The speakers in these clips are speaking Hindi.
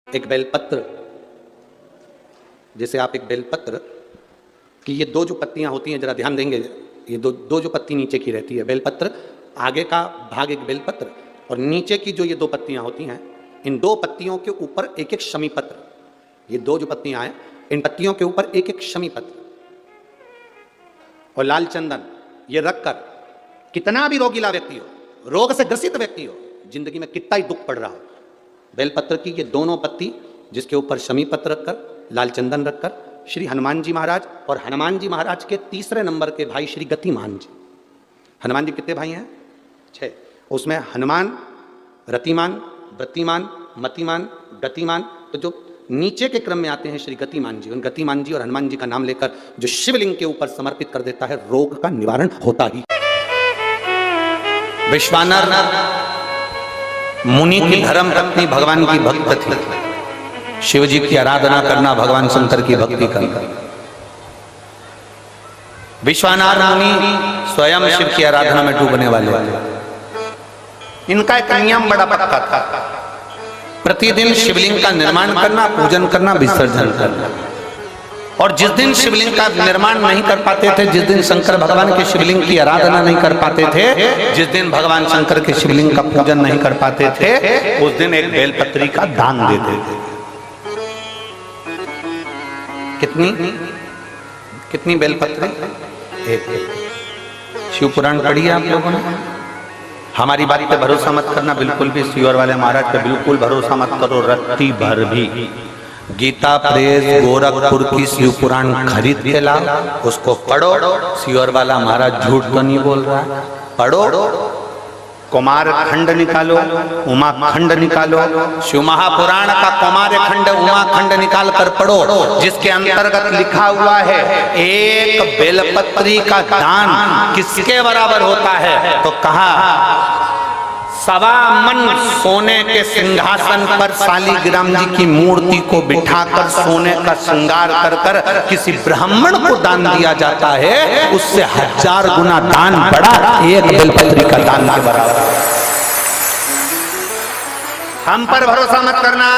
एक बेलपत्र, जैसे आप एक बेलपत्र कि ये दो जो पत्तियां होती हैं, जरा ध्यान देंगे, ये दो जो पत्ती नीचे की रहती है बेलपत्र, आगे का भाग एक बेलपत्र और नीचे की जो ये दो पत्तियां होती हैं, इन दो पत्तियों के ऊपर एक एक शमी पत्र। ये दो जो पत्तियां हैं, इन पत्तियों के ऊपर एक एक शमी पत्र और लाल चंदन ये रखकर कितना भी रोगीला व्यक्ति हो, रोग से ग्रसित व्यक्ति हो, जिंदगी में कितना ही दुख पड़ रहा हो, बेलपत्र की ये दोनों पत्ती जिसके ऊपर शमी पत्र रखकर, लाल चंदन रखकर श्री हनुमान जी महाराज और हनुमान जी महाराज के तीसरे नंबर के भाई श्री गतिमान जी। हनुमान जी कितने भाई हैं? 6। उसमें हनुमान, रतिमान, वृत्तिमान, मतिमान, गतिमान, तो जो नीचे के क्रम में आते हैं श्री गतिमान जी, उन गतिमान जी और हनुमान जी का नाम लेकर जो शिवलिंग के ऊपर समर्पित कर देता है, रोग का निवारण होता ही। विश्वानर मुनि की धर्म पत्नी भगवान की भक्त थी, शिव जी की आराधना करना, भगवान शंकर की भक्ति करना। विश्वानर मुनि स्वयं शिव की आराधना में डूबने वाले। इनका एक नियम बड़ा पक्का था, प्रतिदिन शिवलिंग का निर्माण करना, पूजन करना, विसर्जन करना। और जिस दिन शिवलिंग का निर्माण नहीं कर पाते थे, जिस दिन शंकर भगवान के शिवलिंग की आराधना नहीं कर पाते थे, जिस दिन भगवान शंकर के शिवलिंग का पूजन नहीं कर पाते थे, उस दिन एक बेलपत्री का दान देते थे। कितनी बेलपत्री? एक। शिव पुराण पढ़िए आप लोगों ने। हमारी बात पे भरोसा मत करना बिल्कुल भी, सीहोर वाले महाराज पे बिल्कुल भरोसा मत करो रत्ती भर भी। गीता प्रेस गोरखपुर की शिव पुराण खरीद के लाओ, उसको पढ़ो। सीहोर वाला महाराज झूठ तो नहीं बोल रहा है, पढ़ो। कुमार खंड निकालो, उमा खंड निकालो, शिव महापुराण का कुमार खंड, उमा खंड निकाल कर पढ़ो, जिसके अंतर्गत लिखा हुआ है एक बेलपत्री का दान किसके बराबर होता है, तो कहा 1.25 मन सोने के सिंहासन पर शालिग्राम जी की मूर्ति को बिठाकर सोने का श्रृंगार कर कर किसी ब्राह्मण को दान दिया जाता है, उससे 1000 गुना दान बड़ा एक बेलपत्री का दान के बराबर। हम पर भरोसा मत करना,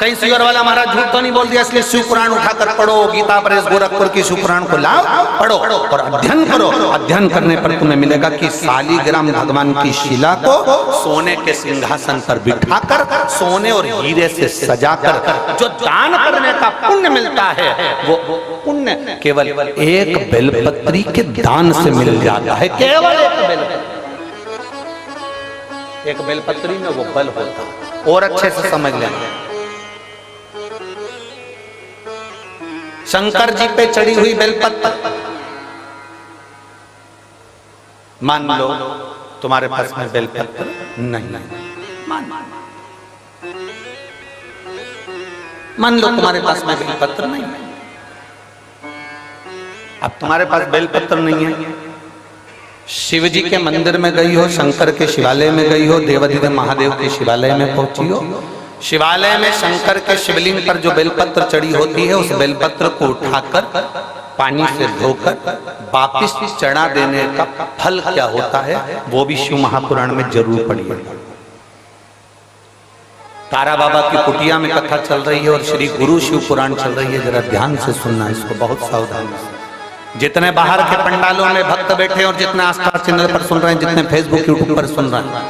कहीं सीहोर वाला महाराज झूठ तो नहीं बोल दिया, इसलिए शिव पुराण उठाकर पढ़ो। गीता प्रेस गोरखपुर की शिव पुराण को लाओ, पढ़ो और अध्ययन करो। अध्ययन करने पर तुम्हें मिलेगा कि शालिग्राम भगवान की शिला को सोने के सिंहासन पर बिठाकर, सोने और हीरे से सजाकर जो दान करने का पुण्य मिलता है, वो पुण्य केवल एक बेलपत्री के दान से मिल जाता है। केवल एक बेलपत्री में वो बल होता है। और अच्छे से समझ लें, शंकर जी पे चढ़ी हुई बेलपत्र, मान लो तुम्हारे पास में बेलपत्र नहीं, मान लो तुम्हारे पास में बेलपत्र नहीं, अब तुम्हारे पास बेलपत्र नहीं है, शिव जी के मंदिर में गई हो, शंकर के शिवालय में गई हो, देवाधिदेव महादेव के शिवालय में पहुंची हो, शिवालय में शंकर के शिवलिंग पर जो बेलपत्र चढ़ी होती है, उस बेलपत्र को उठाकर पानी से धोकर वापिस चढ़ा देने का फल क्या होता है, वो भी शिव महापुराण में जरूर पढ़िए। तारा बाबा की कुटिया में कथा चल रही है और श्री गुरु शिव पुराण चल रही है, जरा ध्यान से सुनना इसको, बहुत सावधानी से। जितने बाहर के पंडालों में भक्त बैठे और जितने आस्था चैनल पर सुन रहे हैं, जितने फेसबुक यूट्यूब पर सुन रहे हैं,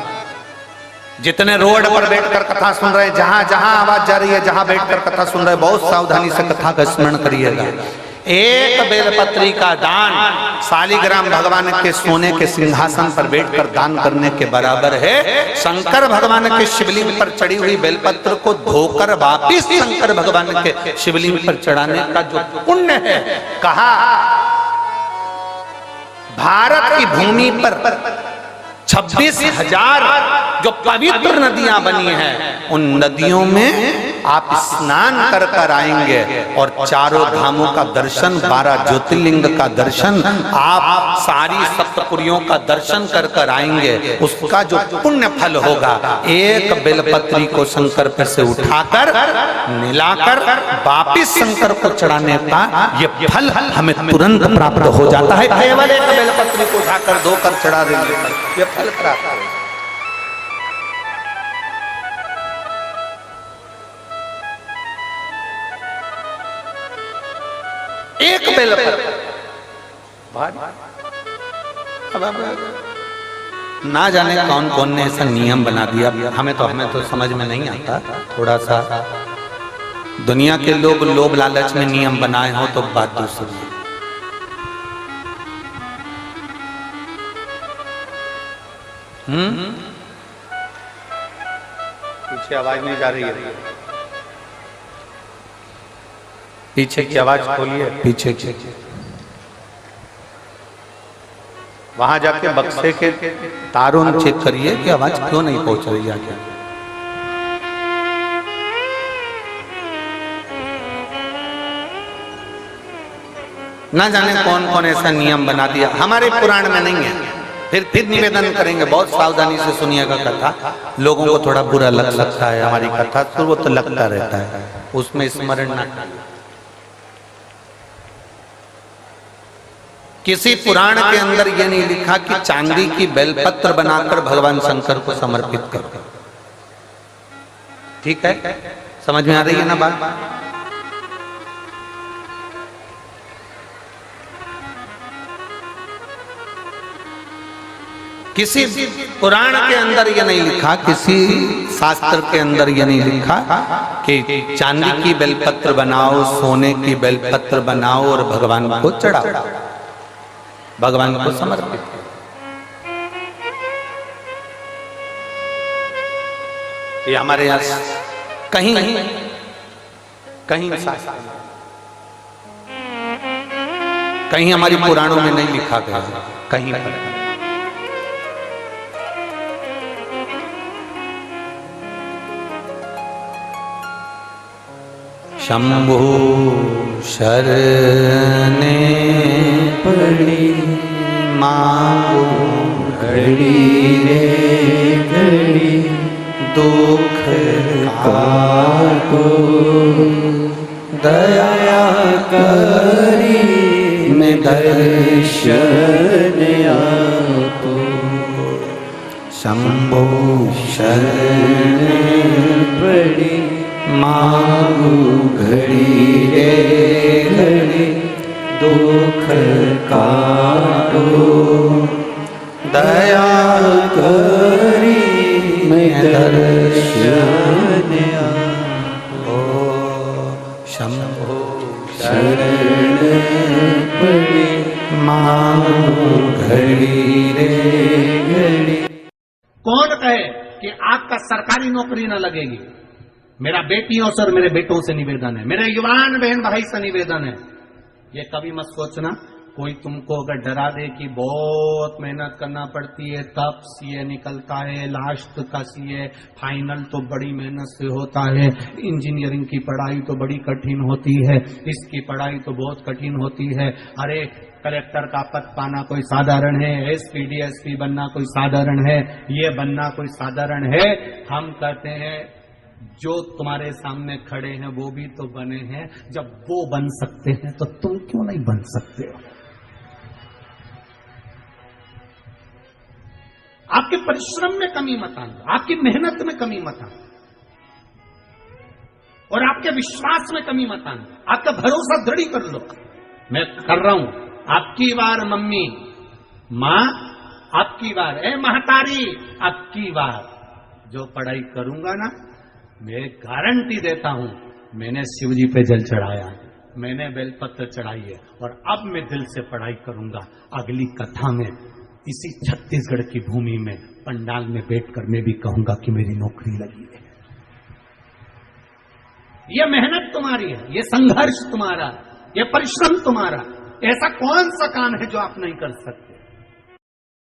जितने रोड पर बैठकर कथा सुन रहे हैं, जहां जहां आवाज जा रही है, जहां बैठकर कथा सुन रहे हैं, बहुत सावधानी से कथा का स्मरण करिएगा। एक बेलपत्री का दान शालिग्राम भगवान के सोने के सिंहासन पर बैठकर दान करने के बराबर है। शंकर भगवान के शिवलिंग पर चढ़ी हुई बेलपत्र को धोकर वापिस शंकर भगवान के शिवलिंग पर चढ़ाने का जो पुण्य है, कहा भारत की भूमि पर 26,000 जो पवित्र नदियां बनी हैं, उन नदियों में आप स्नान कर कर आएंगे और चारों धामों का दर्शन, 12 ज्योतिर्लिंग का दर्शन, आप सारी सप्तपुरियों का दर्शन कर कर आएंगे। उसका जो पुण्य फल होगा, एक बेलपत्री को शंकर पर से उठाकर मिलाकर वापिस शंकर को चढ़ाने का ये फल हमें तुरंत प्राप्त हो जाता है। केवल एक बेलपत्री को उठाकर धोकर चढ़ा देने पर ये फल प्राप्त हो। एक बेलपत्र अब ना जाने कौन कौन ने ऐसा नियम बना दिया, हमें तो समझ में नहीं आता। थोड़ा सा दुनिया के लोग लोभ लालच में नियम बनाए हो तो बात दूसरी है। पीछे आवाज नहीं जा रही है, पीछे की आवाज खोलिए, पीछे की। वहां जाके बक्से के तारों चेक करिए कि आवाज क्यों नहीं पहुंच रही है। क्या ना जाने कौन कौन ऐसा नियम बना दिया, हमारे पुराण में नहीं है। फिर निवेदन करेंगे, बहुत सावधानी से सुनिएगा कथा। लोगों को थोड़ा बुरा लग सकता है हमारी कथा, तो वो तो लगता रहता है, उसमें स्मरण ना। किसी पुराण के अंदर ये नहीं लिखा कि चांदी की बेलपत्र बनाकर भगवान शंकर को समर्पित करो। ठीक है, समझ में आ रही है ना बात? किसी पुराण के अंदर यह नहीं लिखा, किसी शास्त्र के अंदर यह नहीं लिखा कि चांदी की बेलपत्र बनाओ, सोने की बेलपत्र बनाओ और भगवान को चढ़ाओ, भगवान को समर्पित करो। ये हमारे यहाँ कहीं कहीं कहीं हमारी पुराणों में नहीं लिखा गया, कहीं पर। शंभु शरणे पड़ी मांगो घड़ी रे घड़ी, दुख काटो दया करी में दर्शन आपो। शंभु शरणे पड़ी मांगू घड़ी रे घड़ी, दुख काटो दया करी मैं दर्शन आपो। शंभो शरण पड़ी मांगू घड़ी रे घड़ी। कौन कहे कि आपका सरकारी नौकरी न लगेगी? मेरा बेटियों से और मेरे बेटों से निवेदन है, मेरे युवान बहन भाई से निवेदन है, ये कभी मत सोचना कोई तुमको अगर डरा दे कि बहुत मेहनत करना पड़ती है तब सीए निकलता है, लास्ट का सीए फाइनल तो बड़ी मेहनत से होता है, इंजीनियरिंग की पढ़ाई तो बड़ी कठिन होती है, इसकी पढ़ाई तो बहुत कठिन होती है। अरे कलेक्टर का पद पाना कोई साधारण है, एसपी डीएसपी बनना कोई साधारण है, ये बनना कोई साधारण है। हम कहते हैं जो तुम्हारे सामने खड़े हैं वो भी तो बने हैं, जब वो बन सकते हैं तो तुम क्यों नहीं बन सकते हो? आपके परिश्रम में कमी मत आना, आपकी मेहनत में कमी मत आना, और आपके विश्वास में कमी मत आना। आपका भरोसा दृढ़ कर लो, मैं कर रहा हूं। आपकी बार मम्मी, मां आपकी बार, ए महतारी आपकी बार, जो पढ़ाई करूंगा ना, मैं गारंटी देता हूं, मैंने शिव जी पे जल चढ़ाया, मैंने बेलपत्र चढ़ाई है, और अब मैं दिल से पढ़ाई करूंगा। अगली कथा में इसी छत्तीसगढ़ की भूमि में पंडाल में बैठकर मैं भी कहूंगा कि मेरी नौकरी लगी है। ये मेहनत तुम्हारी है, ये संघर्ष तुम्हारा, ये परिश्रम तुम्हारा। ऐसा कौन सा काम है जो आप नहीं कर सकते?